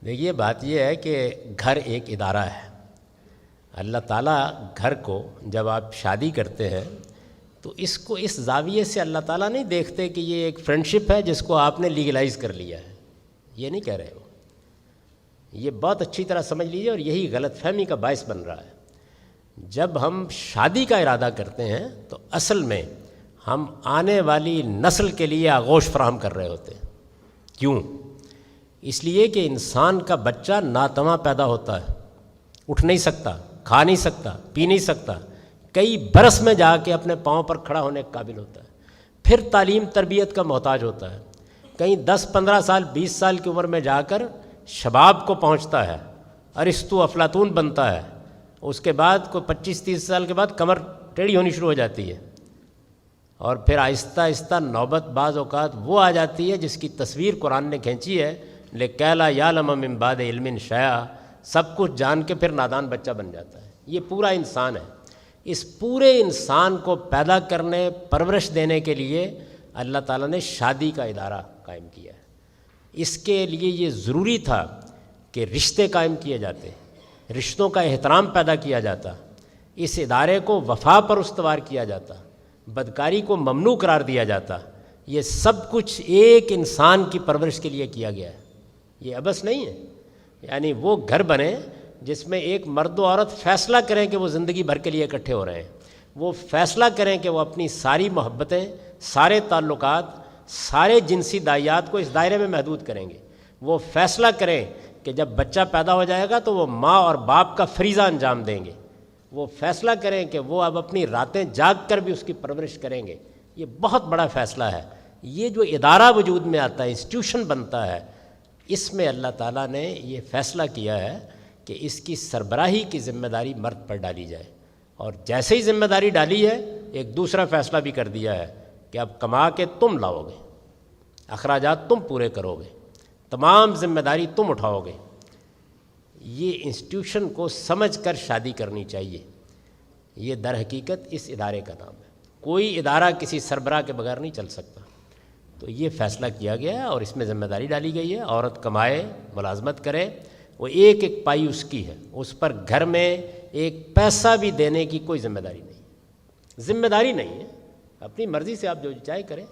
دیکھیے بات یہ ہے کہ گھر ایک ادارہ ہے. اللہ تعالیٰ گھر کو جب آپ شادی کرتے ہیں تو اس کو اس زاویے سے اللہ تعالیٰ نہیں دیکھتے کہ یہ ایک فرینڈشپ ہے جس کو آپ نے لیگلائز کر لیا ہے. یہ نہیں کہہ رہے ہو. یہ بہت اچھی طرح سمجھ لیجیے، اور یہی غلط فہمی کا باعث بن رہا ہے. جب ہم شادی کا ارادہ کرتے ہیں تو اصل میں ہم آنے والی نسل کے لیے آغوش فراہم کر رہے ہوتے ہیں. کیوں؟ اس لیے کہ انسان کا بچہ ناتواں پیدا ہوتا ہے، اٹھ نہیں سکتا، کھا نہیں سکتا، پی نہیں سکتا، کئی برس میں جا کے اپنے پاؤں پر کھڑا ہونے کے قابل ہوتا ہے، پھر تعلیم تربیت کا محتاج ہوتا ہے، کہیں 10-15 سال 20 سال کی عمر میں جا کر شباب کو پہنچتا ہے، ارسطو افلاطون بنتا ہے. اس کے بعد کوئی 25-30 سال کے بعد کمر ٹیڑھی ہونی شروع ہو جاتی ہے، اور پھر آہستہ آہستہ نوبت بعض اوقات وہ آ جاتی ہے جس کی تصویر قرآن نے کھینچی ہے، لِکَیْ یَعْلَمَ مِن بَعْدِ عِلْمٍ شَیْئًا. سب کچھ جان کے پھر نادان بچہ بن جاتا ہے. یہ پورا انسان ہے. اس پورے انسان کو پیدا کرنے، پرورش دینے کے لیے اللہ تعالیٰ نے شادی کا ادارہ قائم کیا ہے. اس کے لیے یہ ضروری تھا کہ رشتے قائم کیے جاتے، رشتوں کا احترام پیدا کیا جاتا، اس ادارے کو وفا پر استوار کیا جاتا، بدکاری کو ممنوع قرار دیا جاتا. یہ سب کچھ ایک انسان کی پرورش کے لیے کیا گیا ہے. یہ عبث نہیں ہے. یعنی وہ گھر بنے جس میں ایک مرد و عورت فیصلہ کریں کہ وہ زندگی بھر کے لیے اکٹھے ہو رہے ہیں. وہ فیصلہ کریں کہ وہ اپنی ساری محبتیں، سارے تعلقات، سارے جنسی دائیات کو اس دائرے میں محدود کریں گے. وہ فیصلہ کریں کہ جب بچہ پیدا ہو جائے گا تو وہ ماں اور باپ کا فریضہ انجام دیں گے. وہ فیصلہ کریں کہ وہ اب اپنی راتیں جاگ کر بھی اس کی پرورش کریں گے. یہ بہت بڑا فیصلہ ہے. یہ جو ادارہ وجود میں آتا ہے، انسٹیٹیوشن بنتا ہے، اس میں اللہ تعالیٰ نے یہ فیصلہ کیا ہے کہ اس کی سربراہی کی ذمہ داری مرد پر ڈالی جائے. اور جیسے ہی ذمہ داری ڈالی ہے، ایک دوسرا فیصلہ بھی کر دیا ہے کہ اب کما کے تم لاؤ گے، اخراجات تم پورے کرو گے، تمام ذمہ داری تم اٹھاؤ گے. یہ انسٹیٹیوشن کو سمجھ کر شادی کرنی چاہیے. یہ در حقیقت اس ادارے کا نام ہے. کوئی ادارہ کسی سربراہ کے بغیر نہیں چل سکتا. تو یہ فیصلہ کیا گیا ہے اور اس میں ذمہ داری ڈالی گئی ہے. عورت کمائے، ملازمت کرے، وہ ایک ایک پائی اس کی ہے. اس پر گھر میں ایک پیسہ بھی دینے کی کوئی ذمہ داری نہیں. ذمہ داری نہیں ہے، اپنی مرضی سے آپ جو چاہے کریں.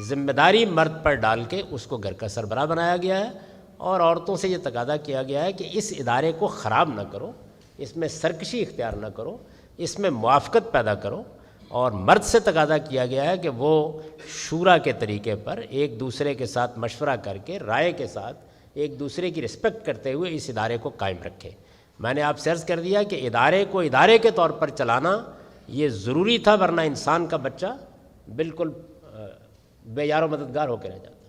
ذمہ داری مرد پر ڈال کے اس کو گھر کا سربراہ بنایا گیا ہے. اور عورتوں سے یہ تقاضا کیا گیا ہے کہ اس ادارے کو خراب نہ کرو، اس میں سرکشی اختیار نہ کرو، اس میں موافقت پیدا کرو. اور مرد سے تقاضا کیا گیا ہے کہ وہ شورا کے طریقے پر ایک دوسرے کے ساتھ مشورہ کر کے، رائے کے ساتھ ایک دوسرے کی رسپیکٹ کرتے ہوئے اس ادارے کو قائم رکھے. میں نے آپ سے عرض کر دیا کہ ادارے کو ادارے کے طور پر چلانا یہ ضروری تھا، ورنہ انسان کا بچہ بالکل بے یار و مددگار ہو کے رہ جاتا.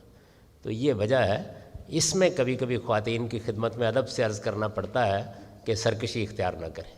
تو یہ وجہ ہے. اس میں کبھی کبھی خواتین کی خدمت میں ادب سے عرض کرنا پڑتا ہے کہ سرکشی اختیار نہ کریں.